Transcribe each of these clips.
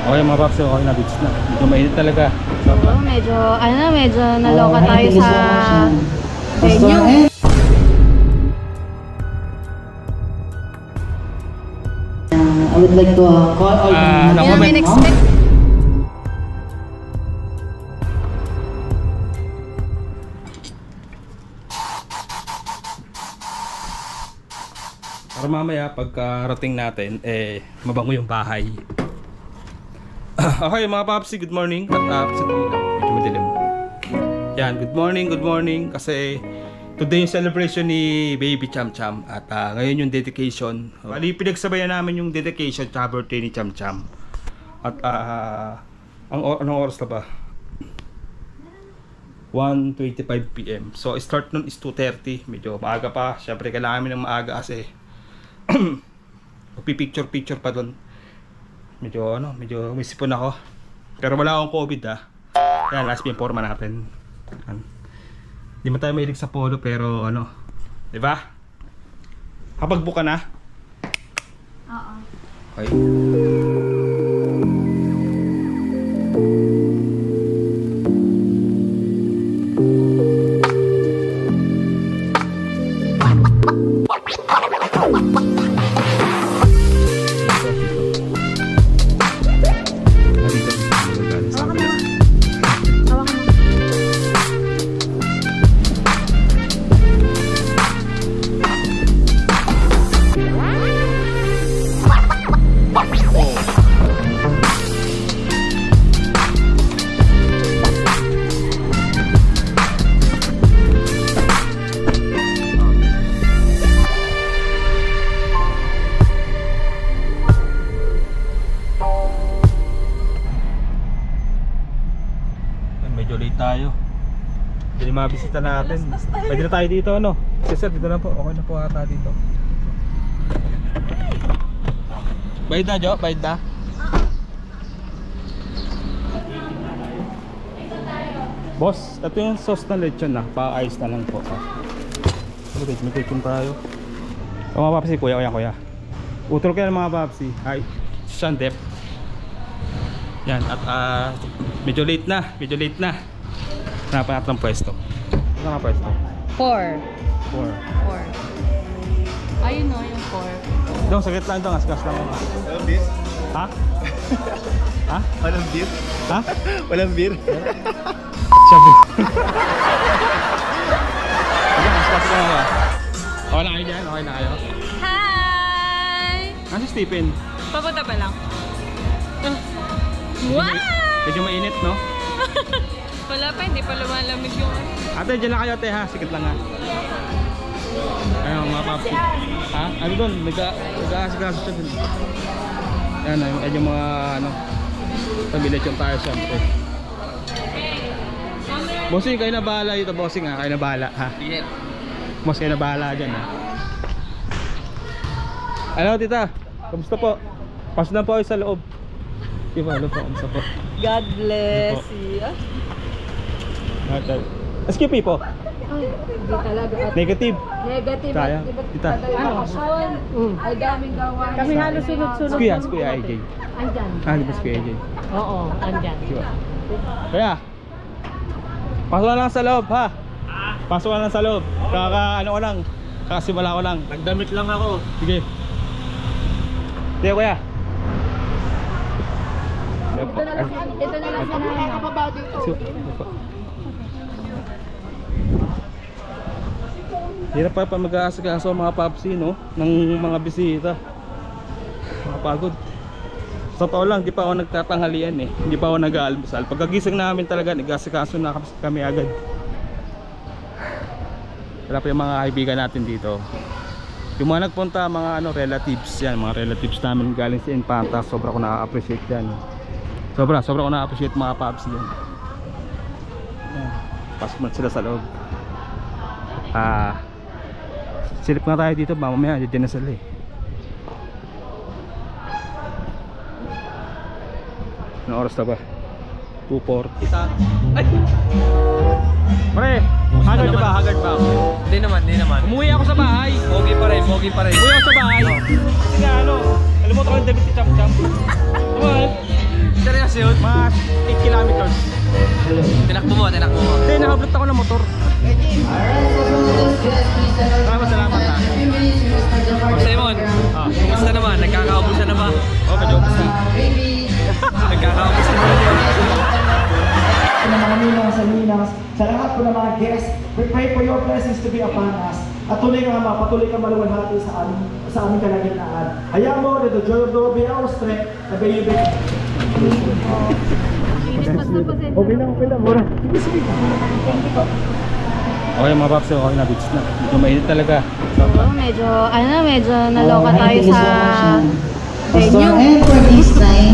Okay mga paps, okay na beach na. Medyo mainit talaga. Oo, medyo naloka tayo sa venue. I would like to call all the namin expect. Para mamaya pagkarating natin mabango yung bahay. Okay mga papsi, good morning. At medyo madilim. Yan, good morning. Kasi today yung celebration ni Baby Cham Cham. At ngayon yung dedication. Bali, pinagsabayan namin yung dedication at birthday ni Cham Cham. At anong oras na ba? 1:25 PM. So start nun is 2:30. Medyo maaga pa. Siyempre kailangan namin ng maaga kasi picture pa doon. Medyo umisipon ako. Pero wala akong COVID Yan, last forma natin. Hindi man tayo mahilig sa polo pero di ba? Kapag buka na? Oo. Okay. Medyo late tayo. Hindi mabisita natin. Pwede na tayo dito Sir, dito na po. Okay na po ata dito. Bayad na, Jo? Bayad na? Boss, ito yung sauce na lechon pa-ice na lang po. May lechon tayo. Mga papsi, kuya. Utro kayo mga papsi. Ay, Shandep. Yan, at medyo late na. Hanapan natin ang pwesto. Ano ang pwesto? 4. 4. Ayun yung 4. Dong, saglit lang dong. Askas lang. Walang beer? Ha? Ha? Walang beer? Ha? Walang beer? Sabi. Askas lang ako. Okay na kayo dyan? Okay na kayo? Hi! Ano si Stephen? Papunta pa lang. Wow! Medyo mainit, no? Wala pa, hindi pa lumalamig yung Ate, dyan lang kayo ate ha. Sikit lang Ayun, mga papi. Ha? Ano doon? Nag-aasikaso siya doon. Ayan, yung mga pamilya yung tayo siyempre. Bossing, kayo na bahala dito, bossing Kayo na bahala, ha? Sige. Mas kayo na bahala dyan, ha? Ano, tita? Kamusta po? Pasok na po kayo sa loob. Diba, ano po? Kamusta po? God bless you. SQP po? Hindi talaga. Negative? Negative. Kaya? Tita? Ay daming gawain. Kami halos sunod-sunod. Si Kuya AJ. Andyan. Di ba si Kuya AJ? Oo, andyan. Diba? Kaya? Pasok na lang sa loob, ha? Pasok na lang sa loob. Kakasimula ko lang. Nagdamit lang ako. Sige. Sige, Kuya. Ito na lang sa nakakababaw dito. Hirap pa mag-aasikaso mga papsi, no? Ng mga bisita. Makapagod. Sa totoo lang, di pa ako nagtatanghalian Hindi pa ako nag-aalmusal. Pagkagising namin talaga, nag-aasikaso na kami agad. Wala pa yung mga kaibigan natin dito. Yung mga nagpunta, mga relatives yan. Mga relatives namin galing sa Infanta. Sobra ko na-appreciate yan. Sobra ko na-appreciate mga papsi yan. Pasok mo sila sa loob. Silip nga tayo dito, mamaya dyan na sila Anong oras na ba? 2:40. Ay! Pre! Haggard ba? Hindi naman. Umuwi ako sa bahay. Pogi pa rin. Umuwi ako sa bahay. Kasi nga alam mo ito yung damit si Cham Cham. Tinakbo mo. Hindi, nakablot ako ng motor. Salamat ha. Simon, kumusta naman? Nagkakaubusan na ba? Oh, medyo basta. Nagkakaubusan na ba? Sa lahat po ng mga guests, we pray for your blessings to be upon us. At patuloy ka maluwalhati sa aming kalagitnaan. Hayaan mo, let the joy of the Lord be our strength. Nagayibig. Okay lang, mura. Okay mga paps, okay na, beach na. Medyo mainit talaga. Oo, medyo naloka tayo Thank you sa so much, venue. And for this time,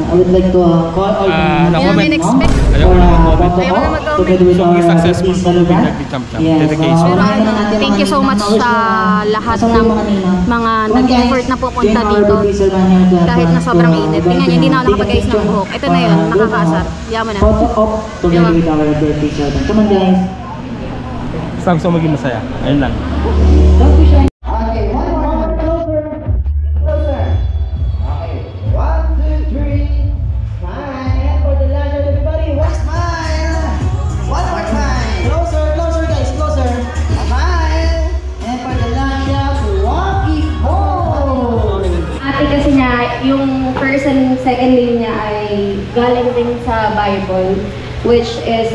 I would like to call all no Hindi namin expect. Ayaw ko na mag-comment. Ayaw na mag-comment. together with So, our successful artist po celebrant. with Nagdi-Champ-Champ. Yes, Dedication. Pero ano natin thank you so much sa lahat ng mga nag-effort na pupunta dito. Kahit na sobrang init. Tingnan niyo, hindi na ako nakapag-ayos ng buhok. Ito na yun, nakakaasar. Yaman na. Photo op together with our birthday celebrant. Come on guys. Basta gusto maging masaya. Ayun lang. Don't be shy. Okay, one more. Closer. Okay, 1, 2, 3. Smile. And for the last one, everybody, one smile. One more time. Closer, guys, closer. Smile. And for the last shot, walkie home. Ate kasi niya, yung first and second name niya ay galing din sa Bible, which is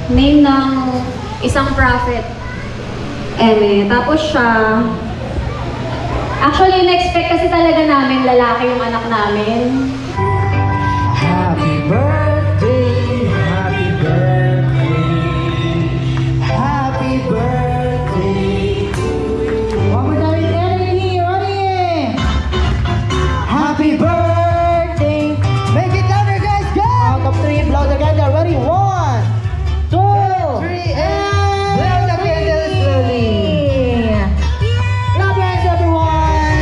name ng isang prophet. Tapos siya, actually in-expect kasi talaga namin lalaki yung anak namin. Happy birthday, happy birthday, happy birthday to you. One more time, Emily, ready? Happy birthday. Make it louder, guys, go! Count of 3, blow together, ready? 1, 2, 3, and blow the candles slowly. Clap your hands, everyone.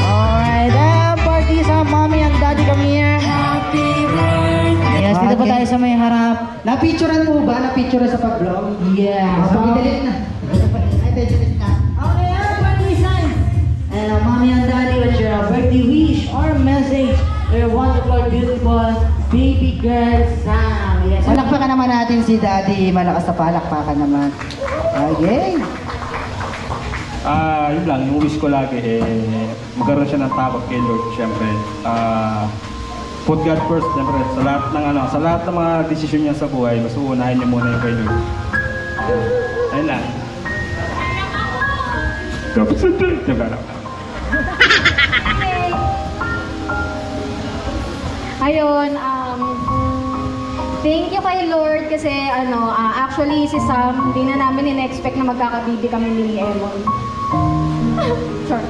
Alright, party sa mommy and daddy kami here. Happy birthday. Yes, dito po tayo sa may harap. Napicturean mo ba? Napicturean sa pag-vlog? Yeah. So, delete na. Ay, delete na. Okay, everybody sign. And mommy and daddy, what's your birthday wish or message to your wonderful, beautiful baby girl, Sam? Yes. Palakpakan naman natin si daddy. Malakas na palakpakan naman. Okay. Yun lang, yung wish ko lagi magkaroon siya ng takot kay Lord, syempre. Put God first, syempre, sa lahat ng mga desisyon niya sa buhay, mas uunahin niya muna yung kay Lord. Ayun lang. Tapos diba na? Ayun, thank you kay Lord kasi actually si Sam, hindi na namin in-expect na magkakabibi kami ni Emon. Sorry.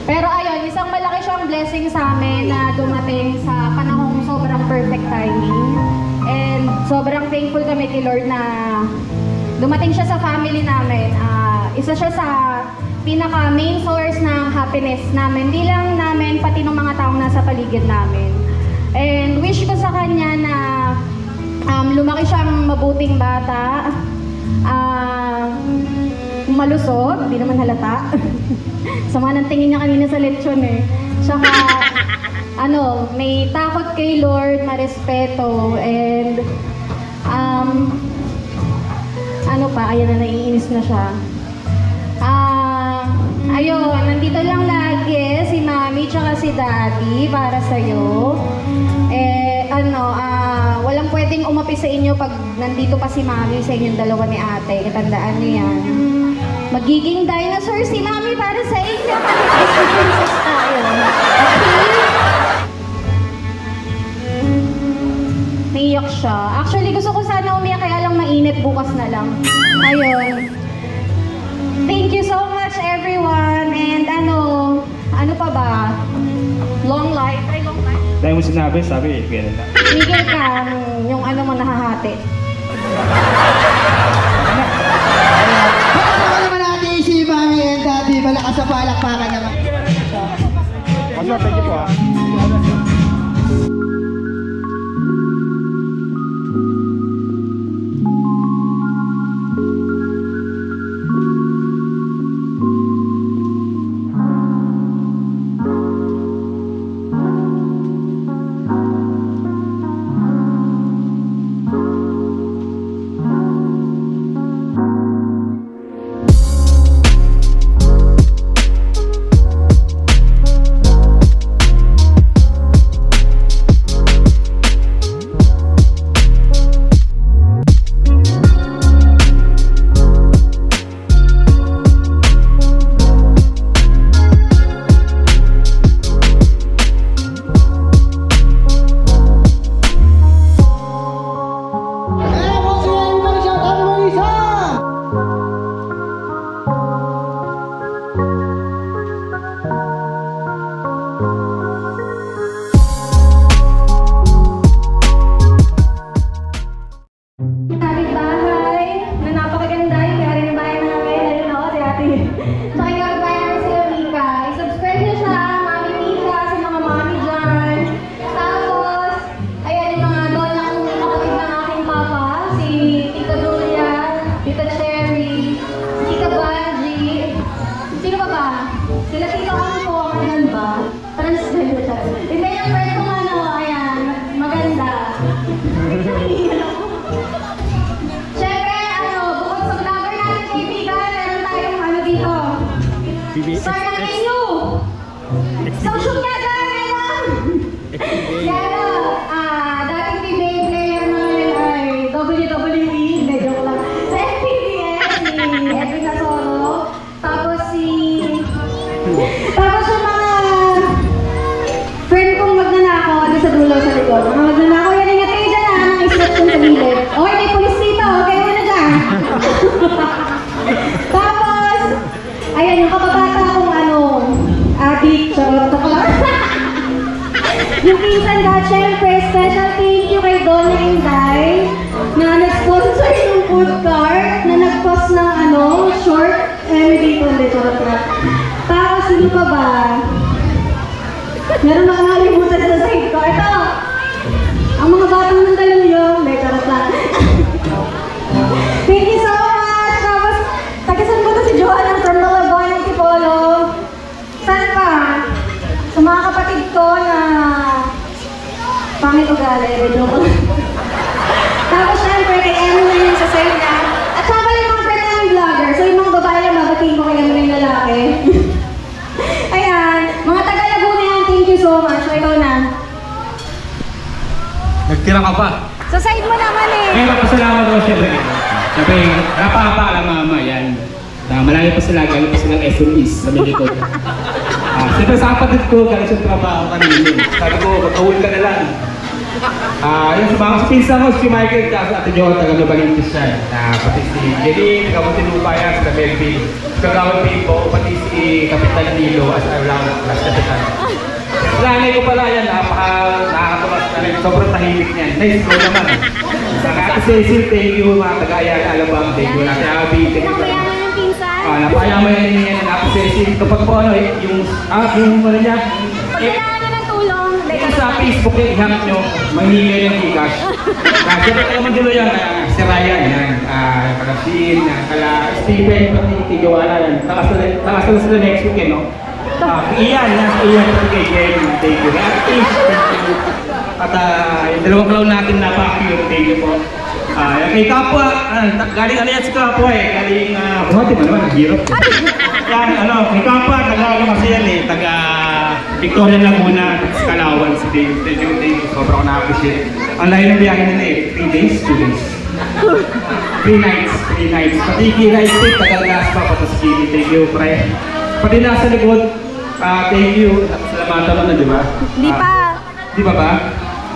Pero ayun, isang malaki siyang blessing sa amin na dumating sa panahong sobrang perfect timing. And sobrang thankful kami kay Lord na dumating siya sa family namin. Isa siya sa pinaka main source ng happiness namin. Hindi lang namin, pati ng mga taong nasa paligid namin. And wish ko sa kanya na lumaki siyang mabuting bata, malusog, hindi naman halata. Sama ng tingin niya kanina sa lechon Tsaka, may takot kay Lord, marespeto, and ayan na, naiinis na siya. Ayun, nandito lang lagi si Mami tsaka si Daddy para sa'yo. Walang pwedeng umapi sa inyo pag nandito pa si Mami sa inyong dalawa ni Ate. Katandaan niyo yan. Magiging dinosaur si Mami para sa inyo. Princess tayo. Okay? Naiyak siya. Actually, gusto ko sana umiyak kaya lang mainit bukas na lang. Ayun. Thank you so much everyone. And ano pa ba? Long life. Ay, long life. Dahil mo sinabi, ganun lang. Miguel ka, yung mo nahahati. Palakpakan naman natin si mommy and daddy. Malakas sa palakpakan naman. Thank you po Start ng menu! Isang shoot nga dyan! Kaya dating PBA player namin ay WWE, hindi, joke lang. Sa FPBS, si Edwin Nasoro. Tapos yung mga friend kong magnanakaw, ano sa dulo sa likod. Mga magnanakaw, yan ingat kayo dyan nang islat kong sa gilid. Okay, may pulis dito, okay mo na dyan. Tapos, ayan, yung kababata akong adik, charot ako lang. Yung pinsan ka, syempre, special thank you kay Donna Inday na nag-sponsor yung food cart, na nag-post ng short, dito, hindi, charot na. Tapos, sino pa ba? Meron mga nakalimutan sa side ko. Ito! Ang mga batang ng Daluyong, hindi, charot lang. Thank you so much! Tapos, tagisan ko na si Joanna from Malagon ng Tipolo. Saan pa? Sa mga kapatid ko na pangit ugali, joke lang. Tapos syempre kay Emily yung sa side niya. At saka pala yung mga friend namin vlogger. So yung mga babae lang babatiin ko kay Emily yung lalaki. Ayan, mga taga-Laguna yan, thank you so much. So ikaw na. Nagtira ka pa. Sa side mo naman eh. Ngayon, magpasalamat ako siyempre. Sabi, napakapaalam mama, yan. Malayo pa sila, galing pa silang SMEs sa Melikod. Siyempre sa kapatid ko, galing sa trabaho kanina. Sabi ko, mag-awul ka na lang. Yung sa pinsan ko, si Michael, kasi Ate Jo, taga-Nubalintis siya. Pati si Jenny, taga-Muntinlupa yan, sa Melvin. Kagawad Pipo, pati si Kapitan Nilo, as I lang, last kapitan. Lanay ko pala yan, nakakatumas na rin. Sobrang tahimik niyan. Nice ko naman. Saka Ate Cecil, thank you, mga taga-Ayala, Alabang, thank you. Ate Abby, thank you. Napayaman ng pinsan. Napayaman yan ng Ate Cecil. Kapag po yung niya, Pagkailangan nyo ng tulong. yung sa Facebook yung ihang nyo, mahingay ng Gcash. Kasi ito naman dilo yan, si Ryan, yan, Kalasin, kala Steven, pati Tigawana yan. Takas na sila next week, no? Iyan, kay Jen, thank you. At yung dalawang clown natin na pa-cute, thank you po. Kay Kapwa, galing yan si Kapwa galing, buhati mo naman, hirap. Yan, kay Kapwa, taga-ano kasi yan taga Victoria Laguna, Kalawan, si Dave. Thank you, sobrang ko na-appreciate. Ang layo ng biyahe nila 3 days, 2 days. 3 nights. Pati Kira Estate, taga-Las pa, patas Kiri, thank you, pre. Pati nasa likod, thank you. Salamatan mo na, di ba? Di pa. Di ba ba?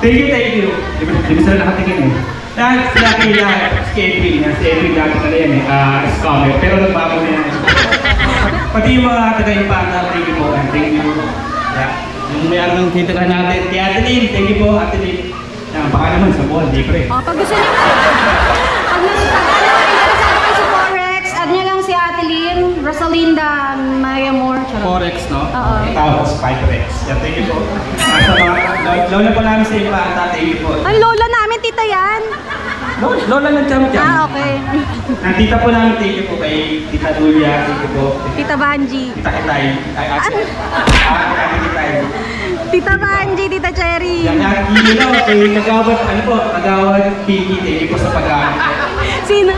Thank you. Di ba sila nakatingin Yan, sila Kila, si Kevin. Si Edwin dati na yan scammer. Pero nagbago na yan. Pati yung mga taga-Impanta, thank you po. Thank you. Yung may ng tintagan natin, kay Ate Lynn, thank you po, Ate Lynn. Baka naman sa buwan, di pre. Pag gusto nyo, pag interesado kayo sa Forex, add nyo lang si Ate Lynn, Rosalinda, Maria Moore. Forex, no? Oo. Tapos 5Rex. Yan, thank you po. Sa mga, lola po namin sa Impanta, thank you po. Ang lola namin, tita yan. Lola ng Cham-Cham. Okay. Ang tita po namin, thank you po kay Tita Julia, thank you po. Tita Banji. Tita Kitay. Kitay. Tita Banji, Tita Cherry. Yan, kay Kagawad, Kagawad Kiki, thank you po sa pag-aaral. Sino?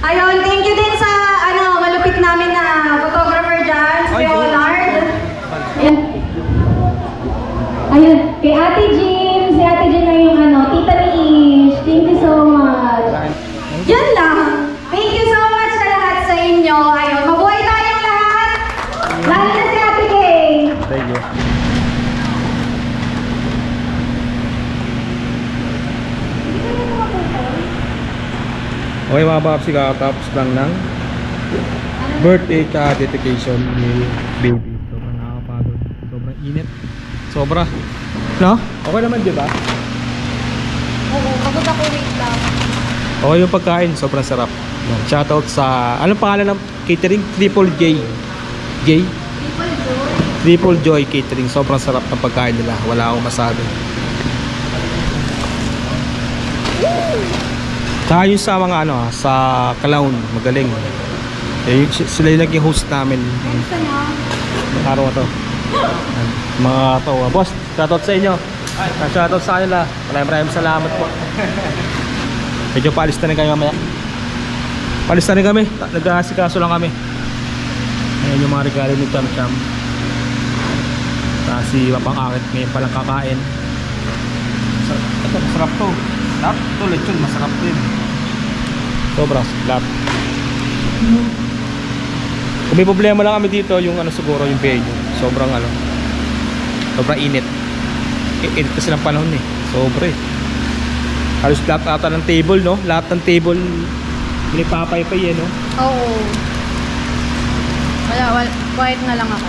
Ayun, thank you din sa malupit namin na photographer dyan, si Leonard. Ayun, kay Ate Jean, si Ate Jean na yung tita ni Ish. Thank you so much. Yan lang. Thank you so much sa lahat sa inyo. Ayun, mabuhay tayong lahat. Lalo na si Ate Kay. Thank you. Okay mga babsi, kakatapos lang ng birthday ka dedication ni baby. Sobrang nakakapagod. Sobrang init. Sobra. No? Okay naman, di ba? Oo, pagod ako wait lang. Okay yung pagkain. Sobrang sarap. Shoutout sa... Anong pangalan ng catering? Triple J. J? Triple Joy Catering. Sobrang sarap ng pagkain nila. Wala akong masabi. Tsaka yung sa mga sa clown, magaling. Sila yung naging host namin. Araw na to. Mga to. Boss, shoutout sa inyo. Shoutout sa kanila. Maraming salamat po. Medyo paalis na rin kami mamaya. Paalis na rin kami. Nag-aasikaso lang kami. Ayan yung mga regalo ni Cham Cham. Kasi mapang-akit ngayon palang kakain. Ito, masarap to. Sarap to, lechon, masarap to yun. Sobrang sarap. Kung may problema lang kami dito, yung ano siguro, yung venue. Sobrang ano, sobrang init. Init kasi ng panahon eh. Sobra eh. Halos lahat ata ng table, no? Lahat ng table pinipapay-pay eh, no? Oo. Wala, quiet na lang ako.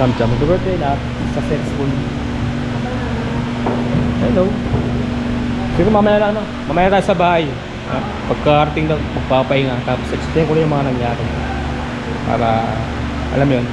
Cham Cham, happy birthday na. Successful. Hello. Siguro mamaya na ano, mamaya tayo sa bahay. Pagkarating daw, magpapahinga. Tapos explain ko na yung mga nangyari. Para, alam mo yun,